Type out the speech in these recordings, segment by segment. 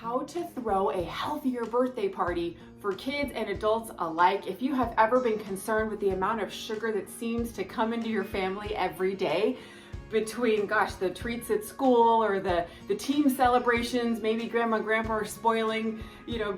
how to throw a healthier birthday party for kids and adults alike. If you have ever been concerned with the amount of sugar that seems to come into your family every day, between, the treats at school or the team celebrations, maybe grandma and grandpa are spoiling,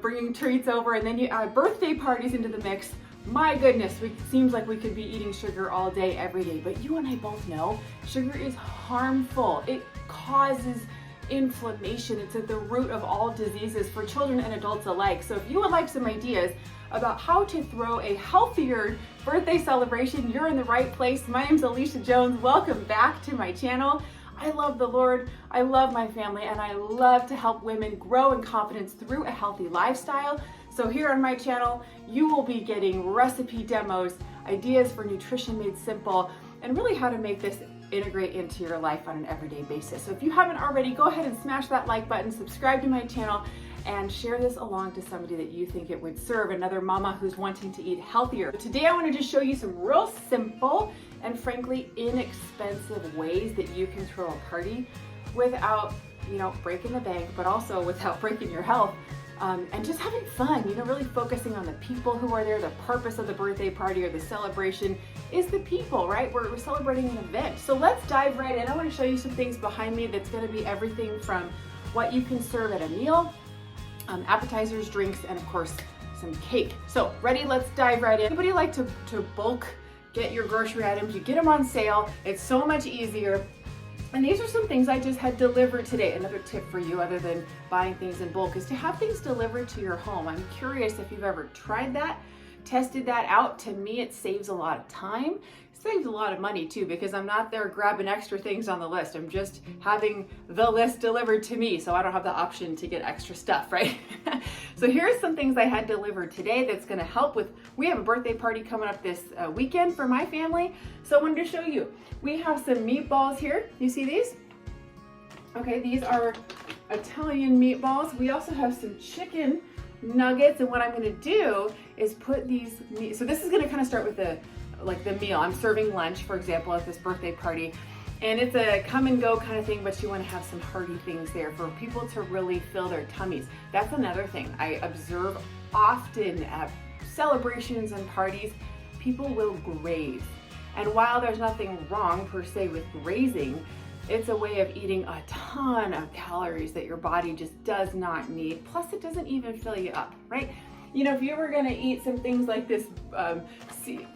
bringing treats over, and then you add birthday parties into the mix. My goodness, it seems like we could be eating sugar all day, every day. But you and I both know sugar is harmful. It causes inflammation. It's at the root of all diseases for children and adults alike. So if you would like some ideas about how to throw a healthier birthday celebration, you're in the right place. My name's Alicia Jones. Welcome back to my channel. I love the Lord, I love my family, and I love to help women grow in confidence through a healthy lifestyle. So here on my channel, you will be getting recipe demos, ideas for nutrition made simple, and really how to make this integrate into your life on an everyday basis. So if you haven't already, go ahead and smash that like button, subscribe to my channel, and share this along to somebody that you think it would serve, another mama who's wanting to eat healthier. Today I want to just show you some real simple and frankly inexpensive ways that you can throw a party without, breaking the bank, but also without breaking your health. And just having fun, really focusing on the people who are there. The purpose of the birthday party or the celebration is the people, right? We're celebrating an event. So let's dive right in. I want to show you some things behind me that's going to be everything from what you can serve at a meal, appetizers, drinks, and of course, some cake. So ready? Let's dive right in. Anybody like to bulk get your grocery items? You get them on sale. It's so much easier. And these are some things I just had delivered today. Another tip for you, other than buying things in bulk, is to have things delivered to your home. I'm curious if you've ever tried that, tested that out. To me, it saves a lot of time. It saves a lot of money too, because I'm not there grabbing extra things on the list. I'm just having the list delivered to me, so I don't have the option to get extra stuff, right? So here's some things I had delivered today that's gonna help with, we have a birthday party coming up this weekend for my family, so I wanted to show you. We have some meatballs here. You see these? Okay, these are Italian meatballs. We also have some chicken nuggets, and what I'm gonna do is put these, so this is gonna kind of start with the meal. I'm serving lunch, for example, at this birthday party, and it's a come and go kind of thing, but you want to have some hearty things there for people to really fill their tummies. That's another thing I observe often at celebrations and parties. People will graze, and while there's nothing wrong per se with grazing, it's a way of eating a ton of calories that your body just does not need. Plus, it doesn't even fill you up, right? If you were gonna eat some things like this,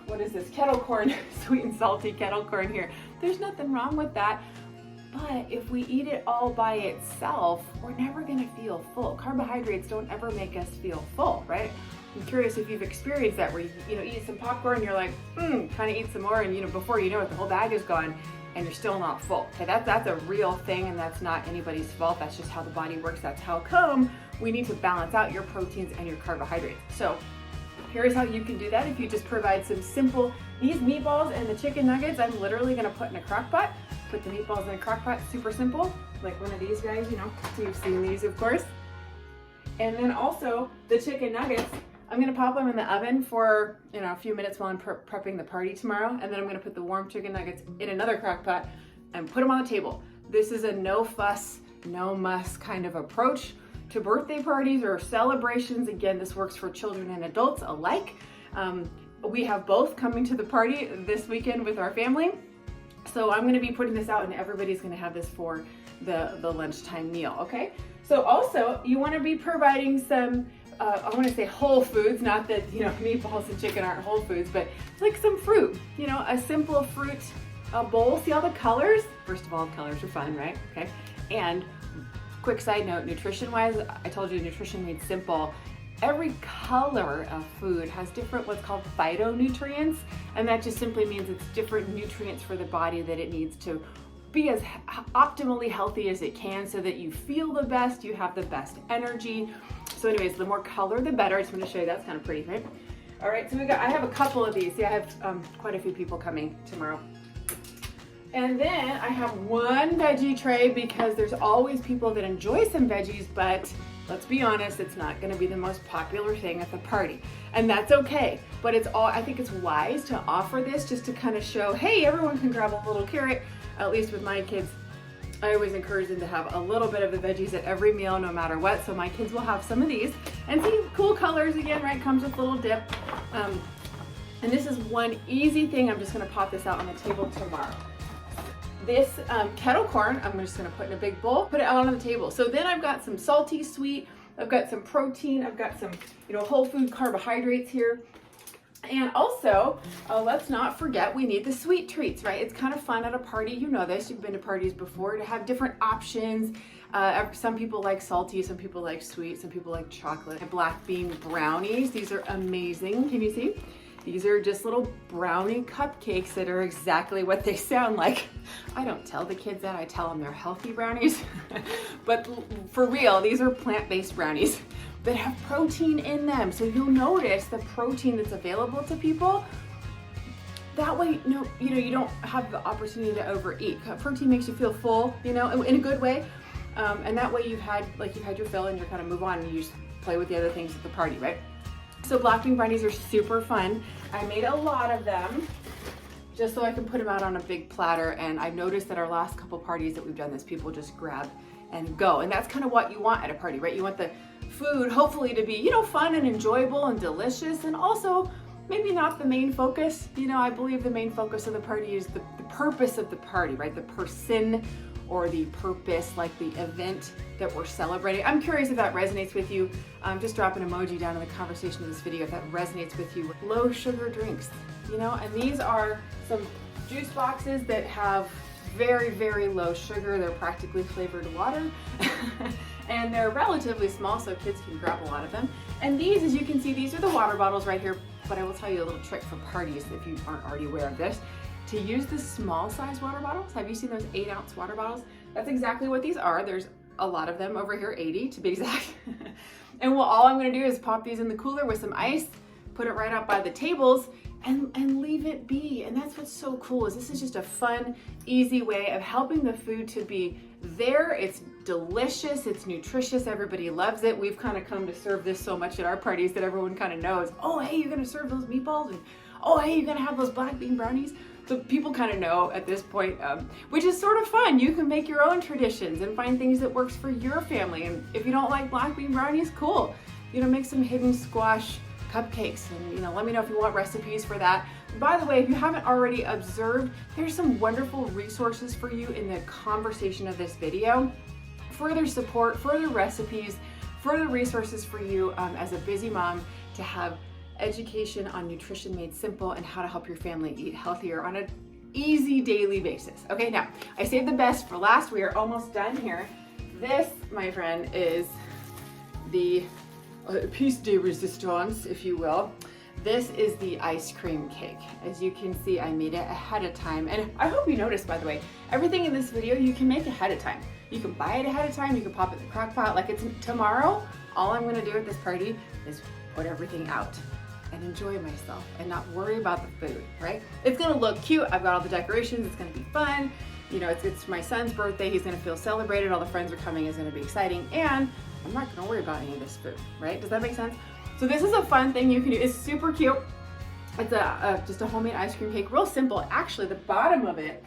what is this, kettle corn, sweet and salty kettle corn here, there's nothing wrong with that. But if we eat it all by itself, we're never gonna feel full. Carbohydrates don't ever make us feel full, right? I'm curious if you've experienced that, where you eat some popcorn, you're like, kind of eat some more, and before you know it, the whole bag is gone, and you're still not full. Okay, that's a real thing, and that's not anybody's fault. That's just how the body works. That's how come we need to balance out your proteins and your carbohydrates. So here's how you can do that. If you just provide some simple, these meatballs and the chicken nuggets, I'm literally gonna put in a crock pot, put the meatballs in a crock pot, super simple, like one of these guys, so you've seen these, of course. And then also the chicken nuggets, I'm gonna pop them in the oven for a few minutes while I'm prepping the party tomorrow, and then I'm gonna put the warm chicken nuggets in another crock pot and put them on the table. This is a no fuss, no muss kind of approach to birthday parties or celebrations. Again, this works for children and adults alike. We have both coming to the party this weekend with our family, so I'm gonna be putting this out, and everybody's gonna have this for the lunchtime meal, okay? So also, you wanna be providing some I want to say whole foods, not that, meatballs and chicken aren't whole foods, but like some fruit, a simple fruit bowl. See all the colors? First of all, colors are fun, right? Okay. And quick side note, nutrition-wise, I told you nutrition made simple. Every color of food has different what's called phytonutrients, and that just simply means it's different nutrients for the body that it needs to be as optimally healthy as it can, so that you feel the best, you have the best energy. So anyways, the more color, the better. I just want to show you, that's kind of pretty, right? All right, so I have a couple of these. See, I have quite a few people coming tomorrow. And then I have one veggie tray, because there's always people that enjoy some veggies, but let's be honest, it's not gonna be the most popular thing at the party. And that's okay, but I think it's wise to offer this just to kind of show, hey, everyone can grab a little carrot, at least with my kids. I always encourage them to have a little bit of the veggies at every meal, no matter what. So my kids will have some of these. And see, cool colors again, right? Comes with a little dip. And this is one easy thing. I'm just gonna pop this out on the table tomorrow. This kettle corn, I'm just gonna put in a big bowl, put it out on the table. So then I've got some salty sweet, I've got some protein, I've got some, whole food carbohydrates here. And also, let's not forget we need the sweet treats, right? It's kind of fun at a party. You know this, you've been to parties before, to have different options. Some people like salty, some people like sweet, some people like chocolate. Black bean brownies, these are amazing. Can you see? These are just little brownie cupcakes that are exactly what they sound like. I don't tell the kids that, I tell them they're healthy brownies. But for real, these are plant-based brownies that have protein in them. So you'll notice the protein that's available to people. That way, you don't have the opportunity to overeat. Protein makes you feel full, in a good way. And that way you've had your fill and you're kind of move on and you just play with the other things at the party, right? So black bean brownies are super fun. I made a lot of them just so I can put them out on a big platter. And I've noticed that our last couple parties that we've done this, people just grab and go. And that's kind of what you want at a party, right? You want the food hopefully to be, fun and enjoyable and delicious, and also maybe not the main focus. I believe the main focus of the party is the purpose of the party, right? The person or the purpose, like the event that we're celebrating. I'm curious if that resonates with you. Just drop an emoji down in the conversation of this video if that resonates with you. Low sugar drinks, and these are some juice boxes that have very, very low sugar. They're practically flavored water. And they're relatively small, so kids can grab a lot of them. And these, as you can see, these are the water bottles right here. But I will tell you a little trick for parties if you aren't already aware of this. To use the small size water bottles, have you seen those 8-ounce water bottles? That's exactly what these are. There's a lot of them over here, 80 to be exact. And all I'm gonna do is pop these in the cooler with some ice, put it right out by the tables, and leave it be. And that's what's so cool, is this is just a fun, easy way of helping the food to be there. It's delicious, it's nutritious, everybody loves it. We've kind of come to serve this so much at our parties that everyone kind of knows, oh, hey, you're gonna serve those meatballs, and oh, hey, you're gonna have those black bean brownies. So people kind of know at this point, which is sort of fun. You can make your own traditions and find things that works for your family. And if you don't like black bean brownies, cool. Make some hidden squash cupcakes, and let me know if you want recipes for that. By the way, if you haven't already observed, there's some wonderful resources for you in the conversation of this video. Further support, further recipes, further resources for you as a busy mom to have education on nutrition made simple and how to help your family eat healthier on an easy daily basis. Okay, now I saved the best for last. We are almost done here. This, my friend, is the piece de resistance, if you will. This is the ice cream cake. As you can see, I made it ahead of time. And I hope you noticed, by the way, everything in this video you can make ahead of time. You can buy it ahead of time, you can pop it in the crock pot like it's tomorrow. All I'm gonna do at this party is put everything out and enjoy myself and not worry about the food, right? It's gonna look cute. I've got all the decorations, it's gonna be fun. It's my son's birthday, he's gonna feel celebrated, all the friends are coming, it's gonna be exciting, and I'm not gonna worry about any of this food, right? Does that make sense? So this is a fun thing you can do. It's super cute. It's just a homemade ice cream cake, real simple. Actually, the bottom of it,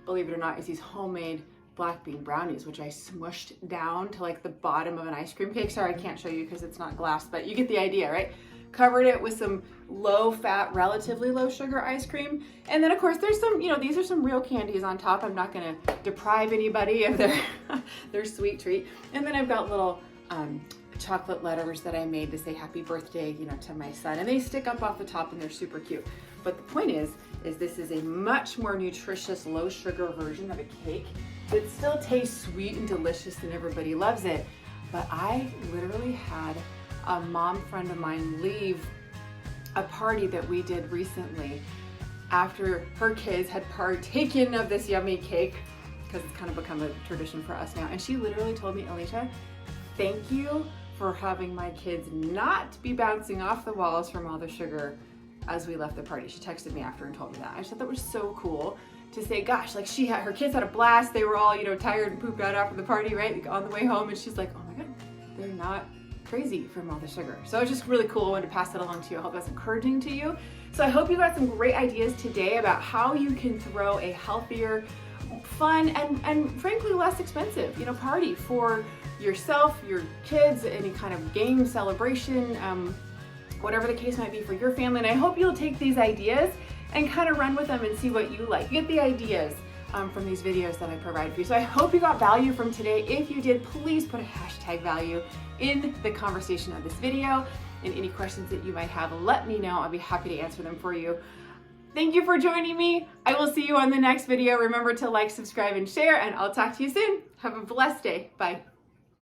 believe it or not, is these homemade black bean brownies, which I smushed down to like the bottom of an ice cream cake. Sorry, I can't show you because it's not glass, but you get the idea, right? Covered it with some low fat, relatively low sugar ice cream. And then of course there's some, these are some real candies on top. I'm not gonna deprive anybody of their sweet treat. And then I've got little chocolate letters that I made to say happy birthday, to my son. And they stick up off the top and they're super cute. But the point is this is a much more nutritious, low sugar version of a cake that still tastes sweet and delicious and everybody loves it. But I literally had a mom friend of mine leave a party that we did recently after her kids had partaken of this yummy cake, because it's kind of become a tradition for us now. And she literally told me, Alicia, thank you for having my kids not be bouncing off the walls from all the sugar as we left the party. She texted me after and told me that. I just thought that was so cool to say, gosh, like her kids had a blast. They were all, tired and pooped out after the party, right? On the way home. And she's like, oh my God, they're not crazy from all the sugar. So it's just really cool. I wanted to pass that along to you. I hope that's encouraging to you. So I hope you got some great ideas today about how you can throw a healthier, fun and frankly less expensive, party for yourself, your kids, any kind of game celebration, whatever the case might be for your family. And I hope you'll take these ideas and kind of run with them and see what you like. Get the ideas from these videos that I provide for you. So I hope you got value from today. If you did, please put a hashtag value in the conversation of this video. And any questions that you might have, let me know. I'll be happy to answer them for you. Thank you for joining me. I will see you on the next video. Remember to like, subscribe, and share, and I'll talk to you soon. Have a blessed day. Bye.